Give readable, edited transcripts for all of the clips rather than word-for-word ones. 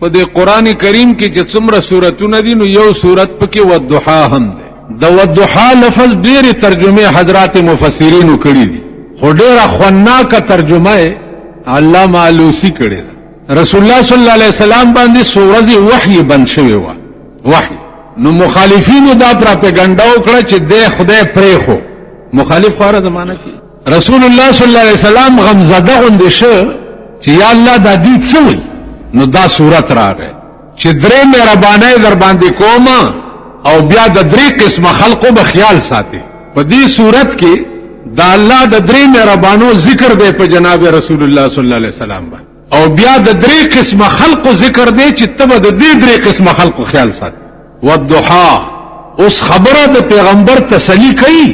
په دې قران کریم کې چې څومره سوراتونه دي نو یو سورت پکې والضحا هم ده. د والضحا لفظ ډېر ترجمه حضرات مفسرین کړي دي، خو ډېر خواناکه ترجمه علامه علوسی کړي ده. رسول الله صلی الله علیه وسلم باندې سورې وحی بن شوی و، وحی. نو مخالفینو دا پروپاګاندا وکړه چې د خدای پرې خو مخالف فار زمانہ کې رسول الله صلی الله علیه وسلم غمزده غوندې شو چې یا الله دا دې څه وي. نو دا صورت راغی چې درې مهربانای در باندې کوم او بیا د درې قسمه خلقو به خیال ساتي. په دې صورت کې دا الله د درې مهربانو ذکر دی په جناب رسول الله صلی الله علیه وسلم باندې، او بیا د درې قسمه خلقو ذکر دی چې تبه د دې درې قسمه خلقو خیال ساتي. والضحا اوس خبره د پیغمبر تسلی کوي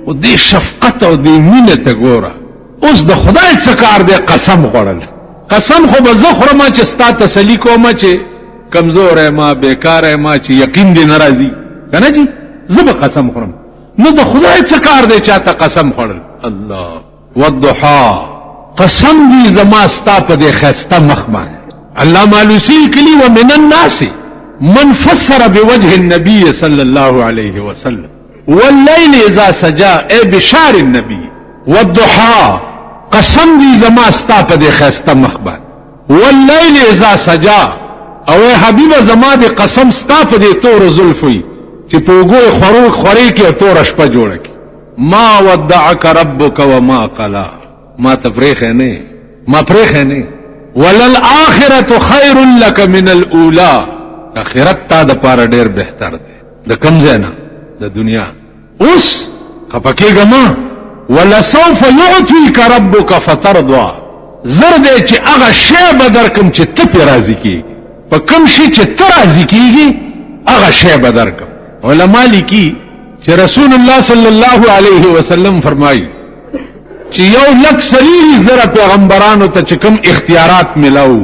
او دې شفقت او دې مینه ته ګوره. اوس د خدای څخه کار دی قسم خوړل. قسم خو به زخرم چې ستا تسلی کوم چې کمزور ما بیکار ما چې یقین دې ناراضي کنه جی زب قسم خورم. نو د خدای څخه کار دی چاته قسم خوړل. الله والضحا قسم دې زما ستا په دې خسته مخمه. علامه علوسی کلی ومن الناس من فسر بوجه النبي صلى الله عليه وسلم والليل اذا سجى اي بشار النبي والضحى قسم دي زما ستا په دې خسته مخبر والليل اذا سجى او حبيب زما دي قسم ستا په دې تور زلفي چې پوغو خوري کې تور شپه جوړه کی. ما ودعك ربك وما قلا ما تفريخ نه ما فريخ نه وللآخرة خير لك من الاولى اخرت تا د پاره ډیر بهتر دی د کم زینا د دنیا. اوس خپکیګه ما ولسوف يعطيك ربك فترضى زر دې چې هغه شی بدر کوم چې ته په راضی کیږي. په کوم شي چې ته راضی کیږي هغه شی بدر کوم. علماء لیکي چې رسول الله صلی الله علیه وسلم فرمایي چې یو لک سلیری زره پیغمبرانو ته چې کوم اختیارات ملاو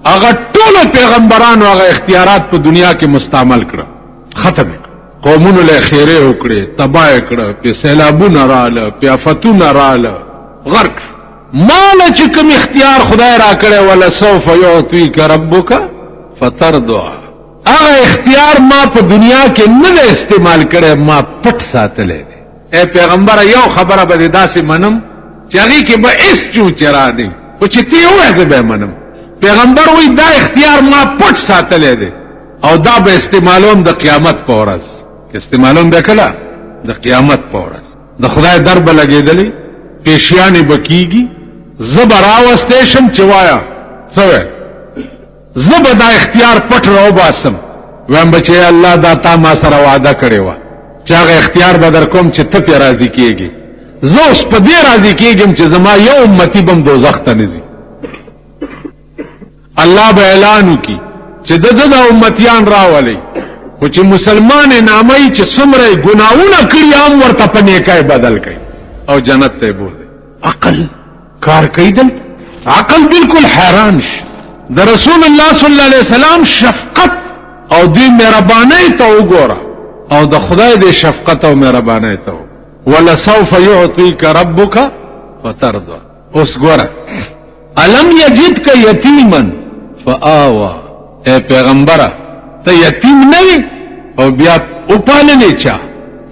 اگر ټول پیغمبرانو هغه اختیارات په دنیا کې مستعمل کړه ختم قومونو له خیره وکړي تباہ کړه په سیلابونه رااله په آفتونه رااله غرق مال چې کوم اختیار خدای را کړی ولا سوف يعطيك ربك فترضى هغه اختیار ما په دنیا کې نه استعمال کړي ما پټ ساتلې اے پیغمبر یو خبره به داسې منم چې هغه کې به اس چو چرا دی او چې تی وایي به منم. پیغمبر وی دا اختیار ما پټ ساتلې دي او دا به استعمالوم د قیامت په ورځ. استعمالوم به کله د قیامت په ورځ د خدای در به لګېدلې پیشیانې بکیږي زبر اوستېشم چې وایا څه زبر دا اختیار پټ راو باسم ویم بچي الله دا تا ما سره وعده کړی و چې هغه اختیار به در کوم چې ته په راضي کېږي. زه اوس په دې راضي کېږم چې زما یو امتی بم دوزخ ته نزي. الله به اعلان وکي چې د امتیان راولي خو چې مسلمان نامي چې څومره ګناونه کړی هم ورته په نیکای بدل کړي او جنت ته بوځي. عقل کار کوي دل عقل بالکل حیران شي د رسول الله صلی الله علیه وسلم شفقت او دې مهرباني ته وګوره او د خدای دې شفقت او مهرباني ته ولا سوف يعطيك ربك فترضى. اوس ګوره الم یجدک یتیما فآوا اے پیغمبره ته یتیم نه وي او بیا اوپالنې چا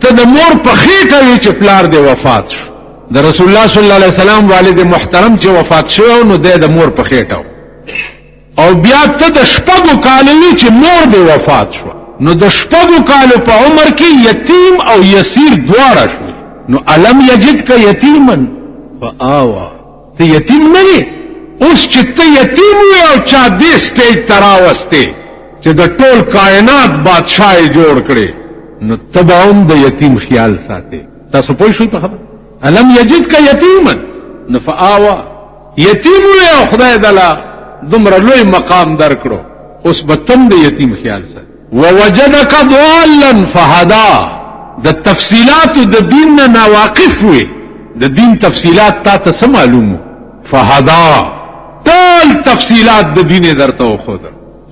ته د مور په خېټه وي چې پلار دې وفات شو. د رسول الله صلی الله علیه وسلم والد محترم چې وفات شو نو د مور په خېټه او بیا ته د شپږو کالو وي چې مور دې وفات شو نو د شپږو کالو په عمر کې یتیم او یسیر دواړه شو. نو الم یجدک یتیما فآوا ته یتیم نه وي. اوس چې ته یتیم وي او چا دې سټیج تراوسته چې د ټول کائنات بادشاہ جوړ کړي نو تباوم د یتیم خیال ساتي. تاسو پوه شئ په خبره الم یجدک یتیما فآوا یتیم وي او خدای دلا دومره لوی مقام درکړو اوس به تم د یتیم خیال ساتي. ووجدک ضالا فهدا د تفصيلات د دین نه ناواقف وي د دین تفصيلات تا ته معلومو فهدا ټول تفصيلات د دین درته خو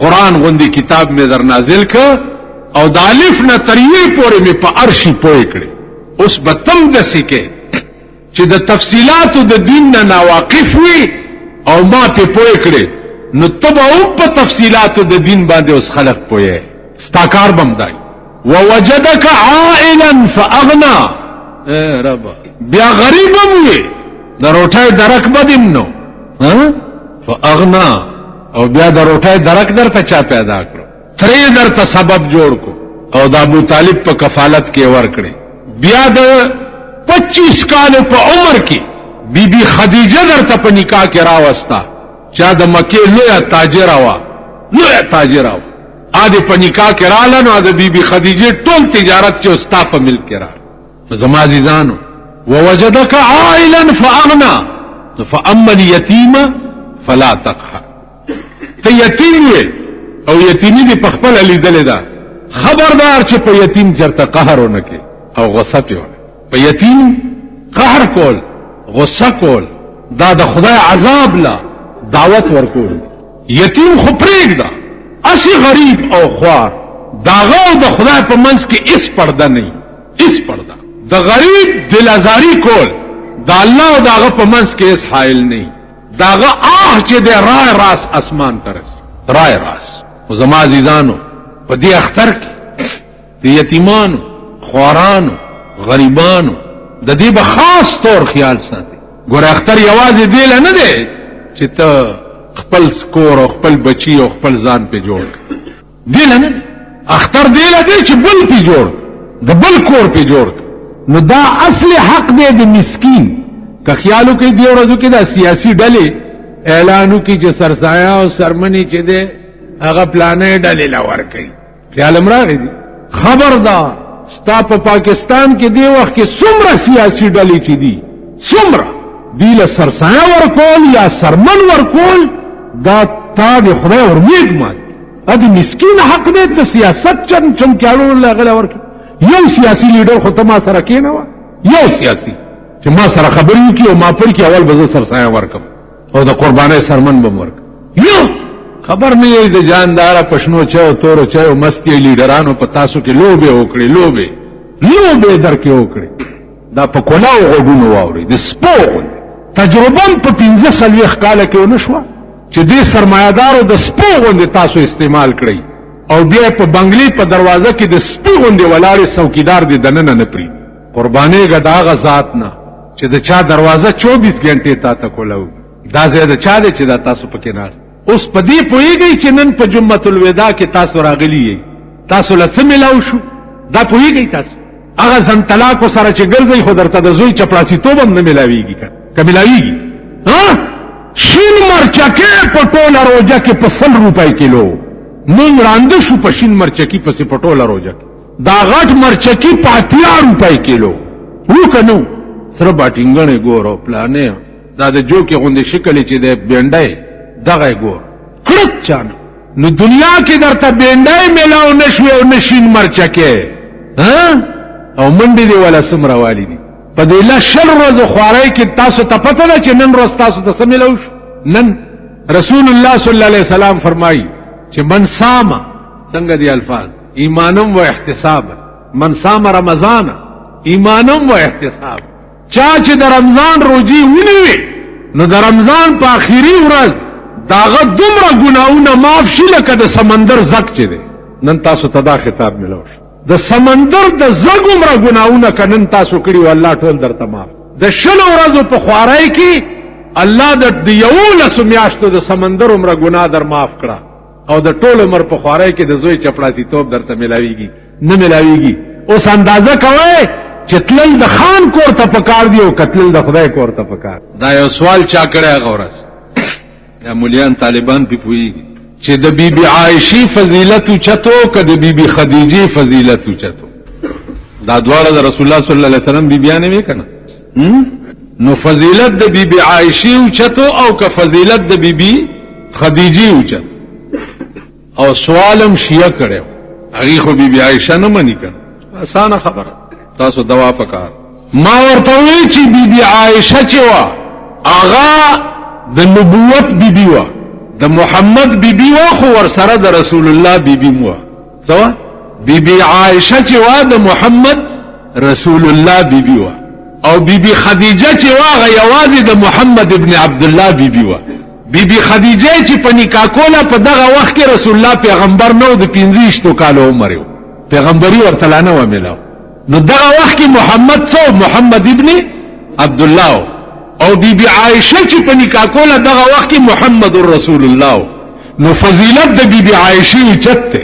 قرآن غوندي کتاب می در نازل ک او د الف نه تر یې پورې می په عرشی پوي کړي. اوس به تم د سکه چې د تفصيلات د دین نه ناواقف وي او ما په پوي کړي نو تبعو په تفصیلاتو د دین باندې اوس خلق پوهه ستاکار بمدای ووجدک عائلا فاغنا رب بیا غریبم وي د روټای درک بدیم نو فاغنا او بیا د روټای درک درته چا پیدا کړو ترې درته سبب جوړ کو او د ابو طالب په کفالت کې ور کړی بیا د 25 کال په عمر کې بی بی خدیجه درته په نکاح کې راوستا چا د مکه لوی تاجر وا ا دې په نکاح کې رااله نو د بی بی خدیجه ټول تجارت چې استا په ملک کې را زما عزیزانو ووجدك عائلا فاغنا فاما اليتيم فلا تقهر ته یتیم وي او یتیمی دې په خپل لیدل دا خبردار چې په یتیم چرته قهر ونکي او غصه پیو په یتیم قهر کول غصه کول دا د خدای عذاب لا دعوت ورکول یتیم خو پرېږده اسی غریب او خوار داغه د خدای په منځ کې اس پرده نه اس پرده د غریب دل ازاری کول دا الله او داغه په منځ کې اس حائل نه داغه چې د رای راس اسمان ترس رای راس او زما عزیزانو په دې اختر کې د یتیمانو خوارانو غریبانو د دې به خاص طور خیال ساتي ګور اختر یوازې دی نه دی چې ته خپل سکور او خپل بچی او خپل ځان په جوړ دی نه اختر دی دی چې بل په جوړ د بل کور په جوړ نو دا اصل حق دی د مسکین که خیالو کې دی ورځو کې د سیاسي ډلې اعلانو کې چې سرسایا او سرمنی چې دی هغه پلانې ډلې لور کوي خیال امراغي دي خبردار ستا په پاکستان کې دی وخت کې څومره سیاسي ډلې چې دي څومره دی له سرسایا ورکول یا سرمن ورکول دا تا د خدای ورمید مات ا دې مسکین حق دې ته سیاست چم کېلو لغله ورک یو سیاسي لیډر خو ته ما سره کېنه یو سیاسي چې ما سره خبرې وکي او ما پر کې اول به سرسایا ورکم او د قربانای سرمن بم ورک یو خبر نه یې د جاندار پښنو چا او تور چا او مستی لیډرانو په تاسو کې لوبه وکړي لوبه درکې وکړي دا په کولاو غوډونو واوري د سپو تجربه په 15 کال کې ونشو چې دې سرمایدارو د سپو غوندې تاسو استعمال کړئ او بیا په بنگلي په دروازه کې د سپو غوندې ولاړې څوکیدار دې دننه نه پری قرباني غدا غزاد نه چې د چا دروازه 24 غنټې تا ته کولاو دا زیاده چا دې چې دا تاسو پکې ناس اوس په دې پوېږي چې نن په جمعه الوداع کې تاسو راغلي یې تاسو لڅ ملاو شو دا پوېږي تاسو هغه ځن طلاق سره چې ګرځي خو درته د زوی چپړاسي توبم نه ملاويږي کملاویږي ها شین مرچکه په ټوله روزه کې په 100 روپۍ کیلو مونږ راند شو په شین مرچکی په پټوله روزه دا غټ مرچکی په 80 روپۍ کیلو وکنو سره باټینګنه ګورو پلانې دا د جوکي غوندې شکل چې د بینډای دغه ګور کړت چان نو دنیا کې درته بینډای ملاو نشو او نشین مرچکه ها او منډي دی ولا سمره والدي په دې لا شل ورځ خوارای کې تاسو ته پته ده چې نن ورځ تاسو ته سملو نن رسول الله صلی الله علیه وسلم فرمایي چې من صام څنګه دی الفاظ ایمانم و احتساب من صام رمضان ایمانم و احتساب چا چې د رمضان روزي ونیوي نو د رمضان په اخیری ورځ داغه دومره ګناونه معاف شي لکه د سمندر زک چي دي نن تاسو ته دا خطاب ملوش د سمندر د زګ عمره ګناونه کنن تاسو کړی او الله ټول درته معاف د شلو ورځو په خوارای کې الله د یولس میاشتو د سمندر عمره ګناه در معاف کړه او د ټول عمر په خوارای کې د زوی چپړاسي توپ درته ملاويږي نه ملاويږي اوس اندازه کوي چې تل د خان کور ته پکار دی او قتل د خدای کور ته پکار دا یو سوال چا کړی غورس یا مولیان طالبان په پويږي چې د بیبي عائشہ فضیلت چتو کده بیبي خدیجه فضیلت چتو دا دواړه د رسول الله صلی الله علیه وسلم بیبيانه وی کنه نو فضیلت د بیبي عائشہ چتو او که فضیلت د بیبي خدیجه چتو او سوالم شیعه کړو هغه خو بیبي عائشہ نه منی کنه اسانه خبره تاسو دوا پکار ما ورته وی چې بیبي عائشہ چې وا اغا د نبوت بیبي وا د محمد بیبي وا خو ور سره د رسول الله بیبي مو سوا بیبي عائشہ چې وا د محمد رسول الله بیبي وا او بیبي خدیجه چې وا غ یوازې د محمد ابن عبد الله بیبي وا بی بی خدیجه چې په نکاح کوله په دغه وخت کې رسول الله پیغمبر نو د 15 کال عمر یو پیغمبري ورته لا نه و ملاو نو دغه وخت کې محمد ابن عبد الله او بی بی عائشه چې په نکاح کوله دغه وخت کې محمد رسول الله نو فضیلت د بی بی عائشه اوچته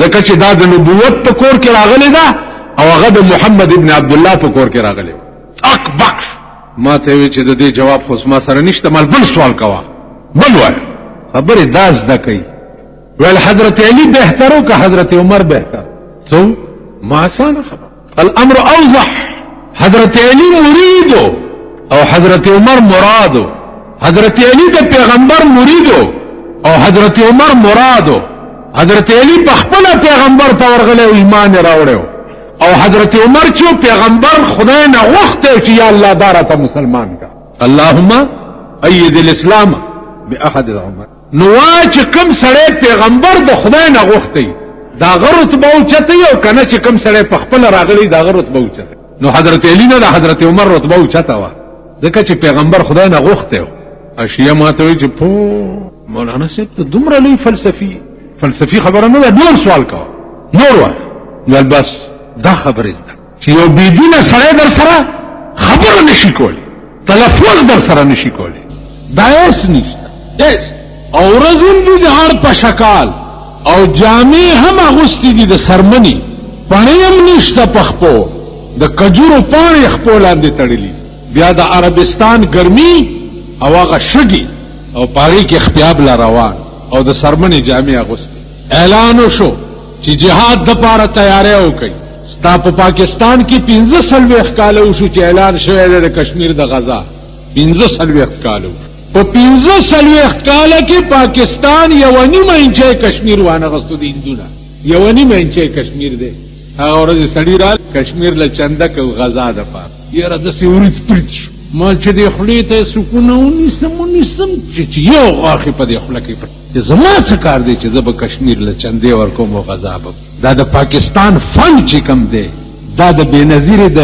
ځکه چې دا د نبوت په کور کې راغلی دا او هغه د محمد ابن عبد الله په کور کې راغلی اکبر ما ته وی چې د دې جواب خو ما سره نشته مال بل سوال کوا بل وای خبره داس د کوي ول حضرت علی بهتر او که حضرت عمر بهتر څو ما آسان خبر الامر اوضح حضرت علی مرید او حضرت عمر مراد حضرت علی د پیغمبر مرید او حضرت عمر مراد حضرت علی په خپل پیغمبر ته ورغله ایمان راوړو او حضرت عمر چې پیغمبر خدای نه وخته چې یا الله دارته مسلمان کا اللهم ايد الاسلام باحد العمر نو چې کوم سړی پیغمبر د خدای نه غوښتي دا غرت به اوچته یو کنه چې کوم سړی په خپل راغلی دا غرت به اوچته نو حضرت علی نه حضرت عمر رتبه اوچته و ځکه چې پیغمبر خدای نه غوښته اشیاء ماته وی چې په مولانا صاحب ته دومره لوی فلسفي خبره نه ده نور سوال کا نور و نو بس دا خبره زده چې یو بيدینه سړی در سره خبره نشي کولی تلفظ در سره نشي کولی دا هیڅ نشته هیڅ او رزم دي د هر په شکال او جامع هم اغوستي دي د سرمنی پړیم نشته پخپو د کجورو پاڼې خپولاندې تړلې بیا د عربستان ګرمي او هغه شګي او پاری کې خپیاب لا روان او د سرمنی جامع اغوستي اعلان وشو چې جهاد د پاره تیارې وکړي ستا په پاکستان کې 15 کال وشو چې اعلان شوی د کشمیر د غزا 15 کال په 15 کال کې پاکستان یو نیمه انچه کشمیر وانه غستو دي هندونه یو نیمه انچه کشمیر دی هغه ورځ سړی را کشمیر له چندک او غزا د پاره یره د سیورت پرچ ما چې د خلی ته سکون ونیسم چې یو واخې په د خله کې چې زما څه کار دی چې زب کشمیر له چندې ورکوم او غزا به دا د پاکستان فن چې کم دی دا د بنظیر د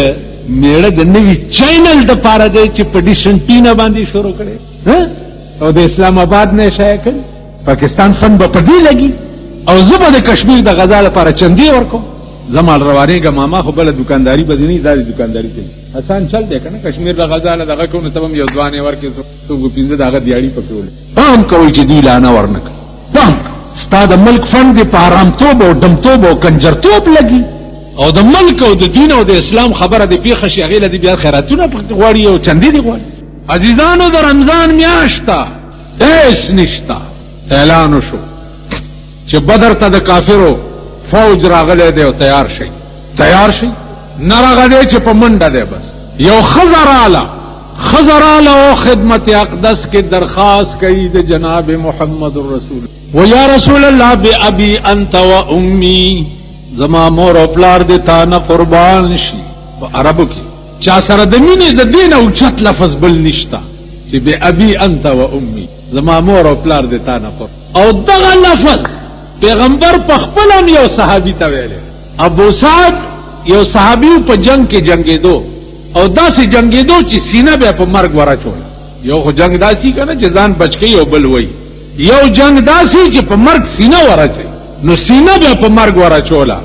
میړه د نوی چینل د پاره دی چې په ډیشن ټینا باندې شروع کړي او د اسلام آباد نه شای کړ پاکستان فن به پدې لګي او زبر د کشمیر د غزا لپاره چندې ورکوم زمال روانېګه ماما خو بل دکانداری بدني داري دکانداری کوي آسان چل دی کنه کشمیر د غزا له دغه کوم تبم یو ځوانې ورکې تو پینځه دغه دیاړي پکول پام کوي چې دی لانه ورنک پام ستاد ملک فند په حرام توب او دم توب او کنجر توب لګي او د ملک او د دین او د اسلام خبره دی پیخه شي غیله دی بیا خیراتونه غواړي او چندې دی غواړي عزیزانو د رمضان میاشتا هیڅ نشتا اعلان وشو چې بدر ته د کافرو فوج راغله دی او تیار شي نه راغله چې په منډه دی بس یو خزراله او خدمت اقدس کې درخواست کوي د جناب محمد رسول و یا رسول الله بأبي انت و امي زما مور او پلار دې تا نه قربان شي په عربو کې چا سره د مینې د دین او چت لفظ بل نشتا چې بأبي انت و امي زما مور او پلار دې تا نه قربان او دغه لفظ پیغمبر په خپل یو صحابي ته ویل ابو سعد یو صحابي په جنگ کې جنگیدو او داسې جنگیدو چې سینه به په مرګ ورچول یو خو جنگ داسي کنه چې ځان بچ کې یو بل وای یو جنگ داسي چې په مرګ سینه ورچي نو سینه به په مرګ ورچولا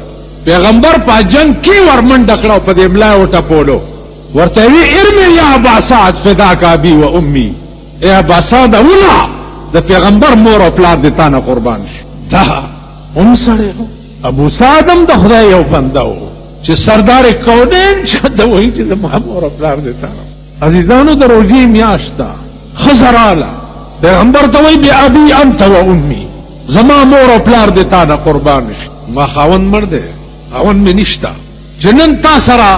پیغمبر په جنگ کې ورمنډ کړو په دې ملا وټه پولو ورته وی ارمي یا ابا سعد فداک ابي و امي اے ابا سعد اولا د پیغمبر مور او پلار دې تا نه قربان شي دا سره ابو سعدم د خدای یو بنده و چې سردار کونین چې د وایي چې د محمد رسول الله دې تعالی عزیزانو د روزي میاشتا خزراله پیغمبر ته وایي بی ابي انت و امي زما مور او پلار دې تا نه قربان شي ما خاوند مرده خاوند مې نشتا جنن تا سره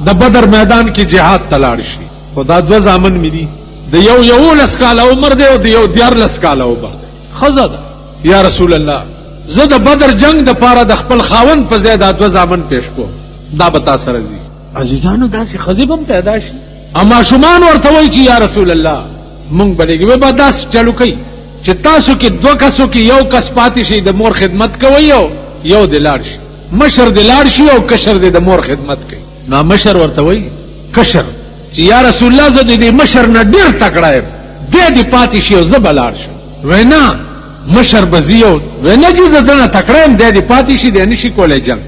د بدر میدان کې jihad تلاړ شي خدا دو زامن مې دي د یو لسکاله عمر دی او د یو 14 لسکاله عمر دی خزدا یا رسول الله زه د بدر جنگ د پاره د خپل خاون په زیاد دو زامن پیش کو دا بتا سره دي عزیزانو داسې خزیبم پیدا شي اما شومان ورته وای چې یا رسول الله مونږ بلګي به داس چلو کوي چې تاسو کې دوه کسو کې یو کس پاتې شي د مور خدمت کوي یو د لاړ شي مشر د لاړ شي او کشر د مور خدمت کوي نو مشر ورته وای کشر چې یا رسول الله زه د مشر نه ډیر تکړه یم دې پاتې شي او زبلار شي وینا مشر بزیو وینا چې دنه تکړه دې پاتې شي دې نشي کولای جنگ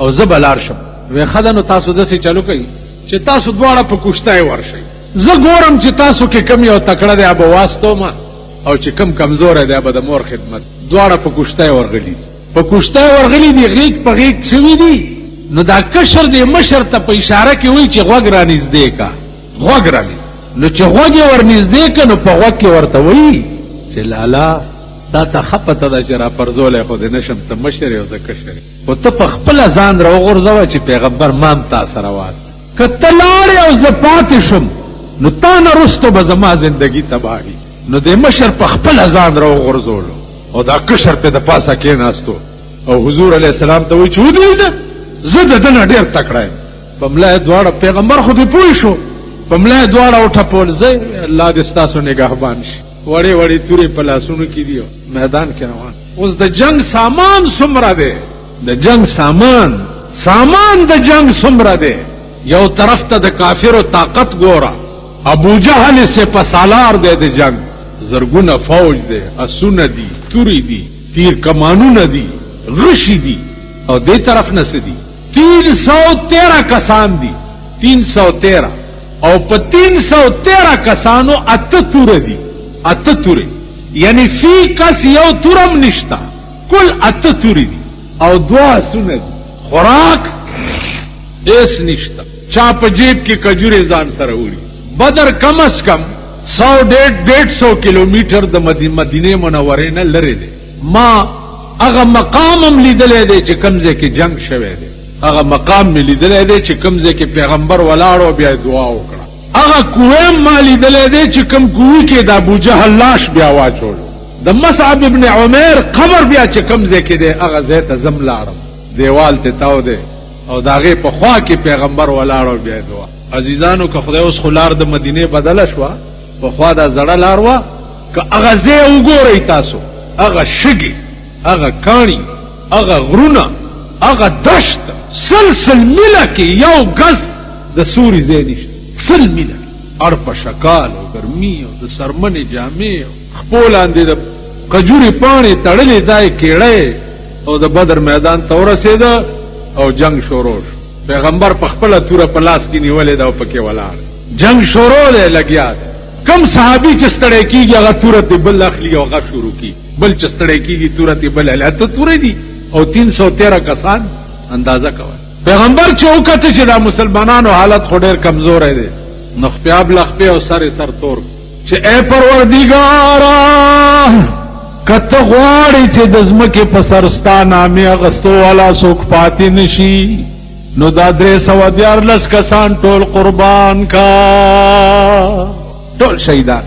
او زبلار شم وی خدانو تاسو دسه چالو کوي چې تاسو دواړه په کوشتای ورشي زه ګورم چې تاسو کې کم یو تکړه دی ابو واسطو ما او چې کم کمزور دی ابو د مور خدمت دواړه په کوشتای ورغلي په کوشتای ورغلي دی غیږ په غیږ شوی دی نو دا کشر دی مشر ته په اشاره کې وای چې غوږ را نږدې کا غوږ را نو چې غوږ ور نږدې کا نو په غوږ کې ورته وای چې لالا تا ته خپته دا چې را پرزولې خو دې نشم ته مشر او زه کشر او ته په خپل ځان را وغورځوه چې پیغمبر مام تا سره واس کته لاړې او زه پاتې شم نو تا نه رستو به زما زندگی تباهی نو د مشر په خپل ځان را وغورځولو او دا کشر په د پاسه کې ناستو او حضور علی السلام ته وی چې ودی زه د دنه ډیر تکړه یم په ملای دواړه پیغمبر خو دې پوه شو په ملای دواړه وټپول زه الله دې ستاسو نگهبان شي وړې وړې تورې په لاسونو کې دی میدان کې روان اوس د جنگ سامان څومره دی د جنگ سامان د جنگ څومره دی یو طرف ته د کافرو طاقت ګوره ابو جهل سے پسالار دی د جنگ زرګونه فوج دی اسونه دي توري دي تیر کمانونه دي غشي دي او دې طرف نه سدي 313 کسان دي 313 او په 313 کسانو اته تور دي اته توري یعنی فی کس یو تورم نشتا کل اته توري دي او دوا سونه دي خوراک ایس نشتا چا په جیب کې کجوري ځان سره وړي بدر کم از کم 100-150 کیلومتر د مدینه منوره نه لري دي ما هغه مقامم لیدلې دي چې کمزه کې جنگ شوه دي هغه مقام مې لیدلې دي چې کمزه کې پیغمبر ولاړو بیا دعا وکړه هغه کوه ما لیدلې دي چې کم کوی کې د ابو جهل لاش بیا واچول د مصعب ابن عمر قبر بیا چې کمزه کې دي هغه زیت زم لاړم دیوال ته تاو دي او داغه په خوا کې پیغمبر ولاړو بیا دعا عزیزانو که خدای اوس خلار د مدینه بدل شو په خوا دا زړه لار وا که هغه زه وګورئ تاسو هغه شګي هغه کانی هغه غرونه هغه دشت سلسل ملک یو غز د سوري زیدش سل ملک اور په شکال او ګرمي او د سرمنې جامې خپل اندې د کجوري پانی تړلې دای کېړې او د بدر میدان ته ورسېده او جنگ شروع شو پیغمبر په خپل توره په لاس کې نیولې دا پکې ولاړ جنگ شروع دی لګیا کم صحابي چې ستړی کیږي هغه توره بل اخلي او هغه شروع کی بل چې ستړی کیږي توره بل اته توره دي او 313 کسان اندازه کوي پیغمبر چې وکړه چې دا مسلمانانو حالت خو ډېر کمزور دی نو خپل لخپه او سر تور چې اے پروردګارا کته غواړي چې د زمکه په سرستا نامې اغستو والا څوک پاتې نشي نو دا 314 کسان ټول قربان کا ټول شهیدان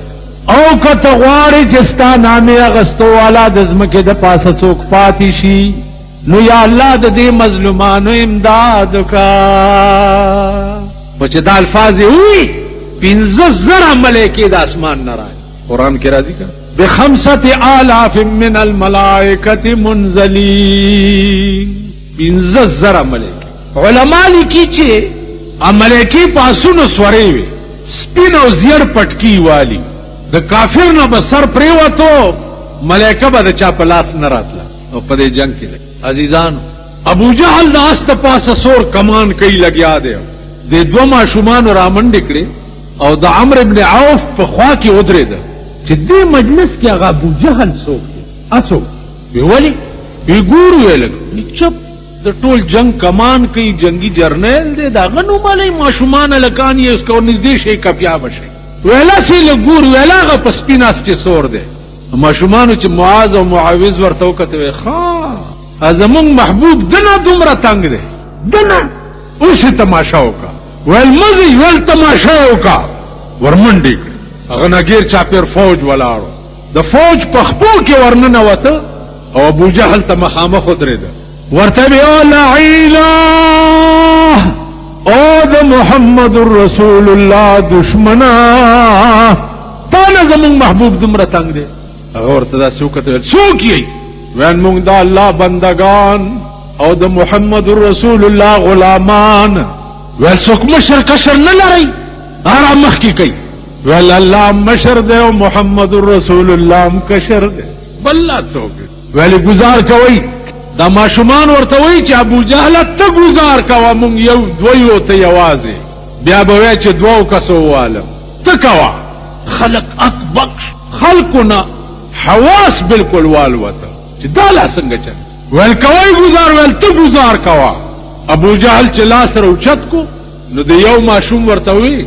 او کته غواړي چې ستا نامې اغستو والا د زمکه د پاسه څوک پاتې شي نو یا الله د دې مظلومانو امداد کا بچ دا الفاظ وی 15000 ملائکه د اسمان نه راځي قران کې راځي کا ب5000 من الملائکه منزلین 15000 ملائکه علماء لیکي چې ملائکه پاسونو سوري وي سپین او زیر پټکی والی د کافر نه بسر پریوتو ملائکه به چا په لاس نه راتله او په دې جنگ کې عزیزان ابو جهل ناس ته پاسه سور کمان کوي لګیا دی د دوه ماشومان را منډ کړي او د عمرو ابن عوف په خوا کې ودرېد چې دې مجلس کې هغه ابو جهل څوک دی اڅو ویولي ویګور ویل چپ د ټول جنگ کمان کوي جنگي جرنیل دی دا غنو مالي ماشومان لکان یې اس کو نږدې شي کپیا بشي ویلا سی لګور ویلا غ پس پیناس چې سور دی ماشومان چې معاذ او معاوذ ورته وکته ښا ازمون محبوب دنا دومره تنگ دی دنا اوس تماشا وکا ول مزي ول تماشا وکا ورمنډي هغه نګیر چاپیر فوج ولاړو د فوج په خپو کې ورننه وته او ابو جهل ته مخامخ درېد ورته بیا لعیلا او د محمد رسول الله دشمنا تا زمون محبوب دومره تنگ دی هغه ورته دا څوک څوک یې وین مونږ د الله بندگان او د محمد رسول الله غلامان ول څوک مشر کشر نه لري ارا مخ کی کوي ویل الله مشر دے او محمد رسول الله ام کشر دے بللا څوک ویل گزار کوي دا ماشومان ورته وی چې ابو جهل ته گزار کوا مونږ یو دویو ته یوازې بیا به وای چې دوو کسو والم ته کوا خلق اطبق خلقنا حواس بالکل والوته چې دا لا څنګه چل ویل کوي گزار ویل ته گزار کوا ابو جهل چې لاس روچت کو نو د یو ماشوم ورته وی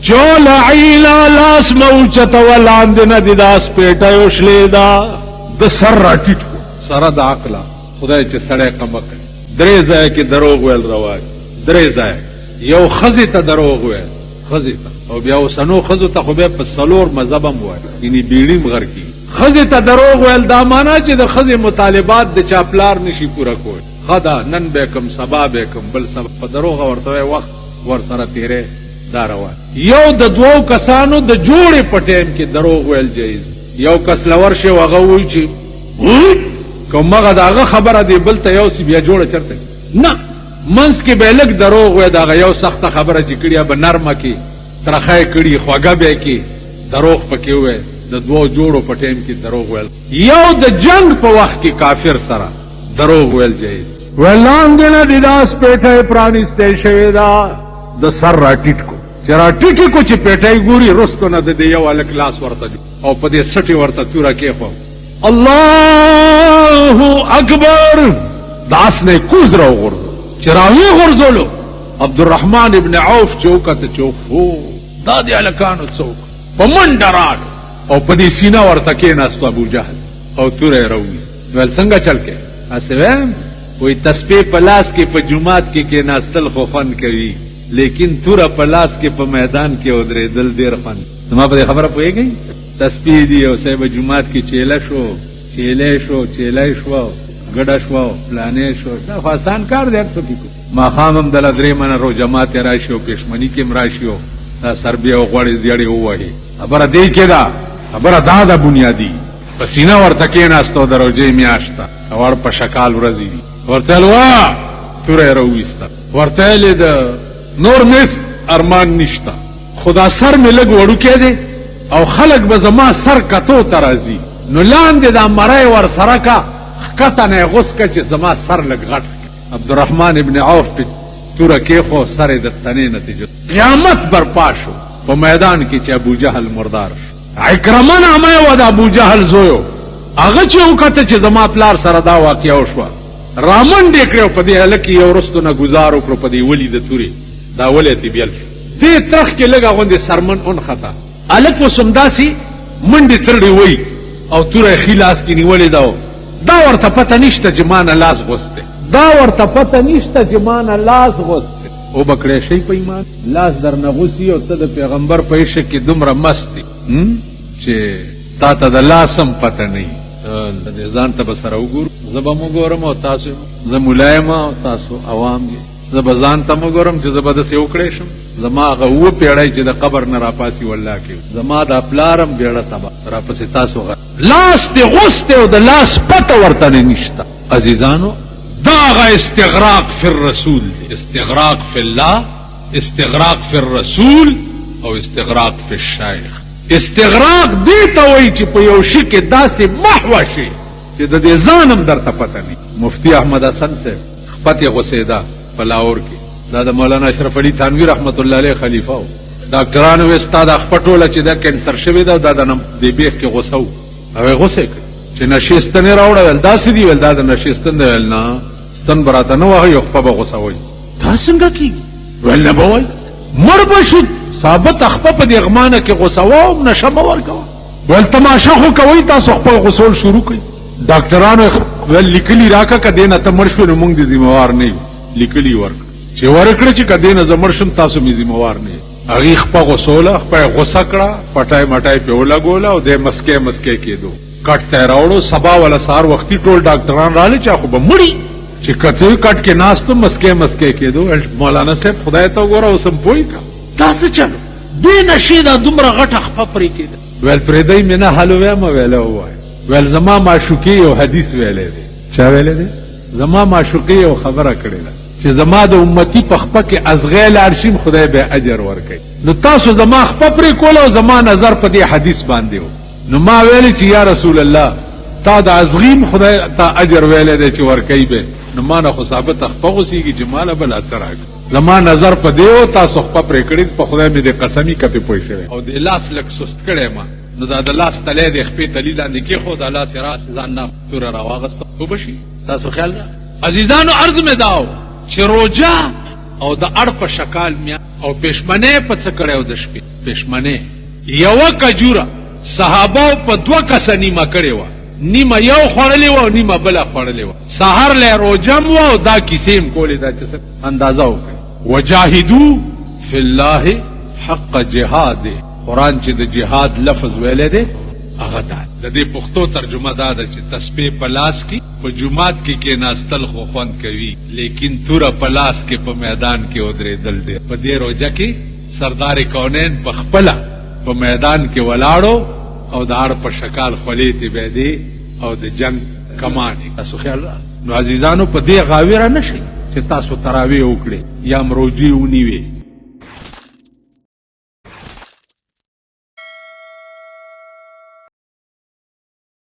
چول عیلا لاس موچت ولاندنه د داس پیټه وشلې دا د سر راټیټ کو سره د عقل خدای چې سړی قمق درې ځای کې دروغ ویل رواج درې ځای یو خزی ته دروغ ویل خزی ته او بیا وسنو خزو ته خو به په سلور مذهبم وای یعنی بیړیم غر کی خزی ته دروغ ویل دا معنا چې د خزی مطالبات د چاپلار نشي پورا کول خدا نن به کم سبا به کم بل سبا په دروغ ورته وخت ور سره تیرې دا روا یو د دوو کسانو د جوړې پټیم کې دروغ ویل جایز یو کس لور شي وغه وی چې کومه داغه خبره دی بل ته یو سی بیا جوړه چرته نه منس کې به لګ دروغ وای دا یو سخت خبره چې کړیا به نرمه کې ترخه کړي خوګه به کې دروغ پکې وای د دوو جوړو پټیم کې دروغ ویل یو د جنگ په وخت کې کافر سره دروغ ویل جایز ولاندنه د داس پیټه پرانیسته شوی دا د سر راټیټ کو چرا ټیټی کو چې پیټای ګوري رستو نه د یو الک لاس ورته او په دې سټي ورته تورا کې خو الله اکبر داس نه کوز راو غرض چراوی غرزولو عبدالرحمن ابن عوف چوکته چوفو دا دی الکانو څوک په منډران او په دې سینا ورته کې ناستو ابو جهل او تورې راوي ول څنګه چل کې اسویم وې تسبیح په لاس کې په جمعات کې ناستل خو فن کوي لیکن تورا پلاس کې په میدان کې ودرې دل ډیر فن زما په خبره پوهیږي تسبیح دی او صاحب جمعات کې چیله شو ګډه شو پلانې شو دا آسان کار دی څه کو ما خامم دل درې من رو جماعت راشي او پښمنی کې مراشيو دا سربیا او غوړې زیړې وایي خبره دی کې دا خبره دا بنیادی پسینه ورته کې ناستو دروځي میاشتا اور په شکال ورځي ورته لوا تورې رويستا ورته لید نور نس ارمان نشتا خدا سر میں لگ وڑو کې دے او خلق بزما سر کتو ترازی نو لاندې دا مړای ور سره کا کته نه غوس کا چې زما سر لګ غټ عبدالرحمن ابن عوف په تور کې خو سره د تنې نتیجه قیامت برپا شو په میدان کې چې ابو جهل مردار عکرمه نامه و د ابو جهل زویو هغه چې وکړه چې زما پلار سره دا واقعیا وشو رامن دې کړو په دې هلکه یو رستو نه گزارو کړو په دې ولی د توري دا ولې تی بیل دې ترخ کې لګا غوندې سرمن اون خطا الک وسمداسي منډي ترډي وای او تورې خلاص کې نیولې دا ورته پته نشته چې مان لاس غوسته دا ورته پته نشته چې مان لاس غوسته او بکړې شي په ایمان لاس در نغوسی او ته د پیغمبر په عشق کې دومره مستی چې تا ته د لاسم پته نه د ځان ته بسره وګور زبا وګورم او تاسو زمولایم او تاسو عوام دي زبا ځان ته وګورم چې زبا د سیو کړې شم زما غو پیړای چې د قبر نه راپاسي والله کې زما د پلارم بیړه تبا راپسې تاسو غ لاس ته غوسته او د لاس پته ورته نشته عزیزانو دا غ استغراق فی الرسول استغراق فی الله استغراق فی الرسول او استغراق فی الشیخ استغراق دی ته وای چې په یو شي کې داسې محو شي چې د دې ځانم درته پته نه مفتی احمد حسن سے خپته غسیدا پلاور کې دا د مولانا اشرف علي تھانوی رحمت الله علیه خلیفہ او ډاکټرانو استاد خپټوله چې دا کینسر شوی دا د نم دی بیخ کې غوسو او غوسه چې نشستنه راوړل دا سدي ول دا د نشستنه ول نه ستن براته نو هغه خپه غوسوي دا څنګه کی ول نه بوي مر بشد ثابت خپه په دې غمانه کې غوسو او نشم ورکو ول تماشا خو کوي تاسو خپل غسول شروع کړئ ډاکټرانو ول لیکلي راکا کدینه تمر شو نو موږ دي ذمہوار نه لیکلي ورک چې ورکړه چې کدینه زمرشم تاسو می ذمہوار نه هغه خپل غسوله خپل غوسه کړه پټای مټای په ولاګوله او د مسکه کېدو کټ ته راوړو سبا ولا سار وختي ټول ډاکټران رااله چا خو به مړی چې کته کټ کې ناستو مسکه کېدو مولانا صاحب خدای ته وګوره اوسم پوي کا تاسو چلو دې نشیدا دومره غټه خپه پرې کېده ول پرېدای مینه حلوه ما ویله وای ول زما معشوقي او حدیث ویلې دي چا ویلې دي زما معشوقي او خبره کړې ده چې زما د امتی په خپه کې ازغیل ارشیم خدای به اجر ورکړي. نو تاسو زما خپه پرې کول او زما نظر په دې حدیث باندې و. نو ما ویل چې یا رسول الله تا د ازغیم خدای تا اجر ویل دی چې ورکړي به. نو ما نه خو ثابت خپه غوسیږي چې مال بل اثر راغی. زما نظر په دیو تاسو خپه پرې کړی په خدای مې د قسمی کپی پوي شوی او د لاس لک سست کړی ما. نو دا د لاس تلې د خپې تلی لاندې کې خو د الله سره ځان نه تور راواغست خو بشي. تاسو خیال را عزیزانو عرض مې داو چې روجا او د اړ په شکال میا او پښمنه په څه کړو د شپې پښمنه یو کجوره صحابه په دوه کس نیمه کړی و. نیمه یو خړلې و نیمه بل خړلې و. سحر له روجم و دا کیسیم کولې دا چې اندازه وکړي. وجاهدوا فی الله حق جهاد. قرآن چې د جهاد لفظ ویلې دی هغه د دې پښتو ترجمه دا ده چې تسبیح په لاس کې په جمعات کې ناستل خو خوند کوي لیکن توره په لاس کې په میدان کې ودرېدل دی. په دې روزه کې سردار کونین په خپل په میدان کې ولاړو او د اړ په شکال خولې ته بيدي او د جنگ کمان. تاسو خیال نو عزیزانو په دې غاویره نشي چې تاسو تراوی وکړي یا مروجي ونیوي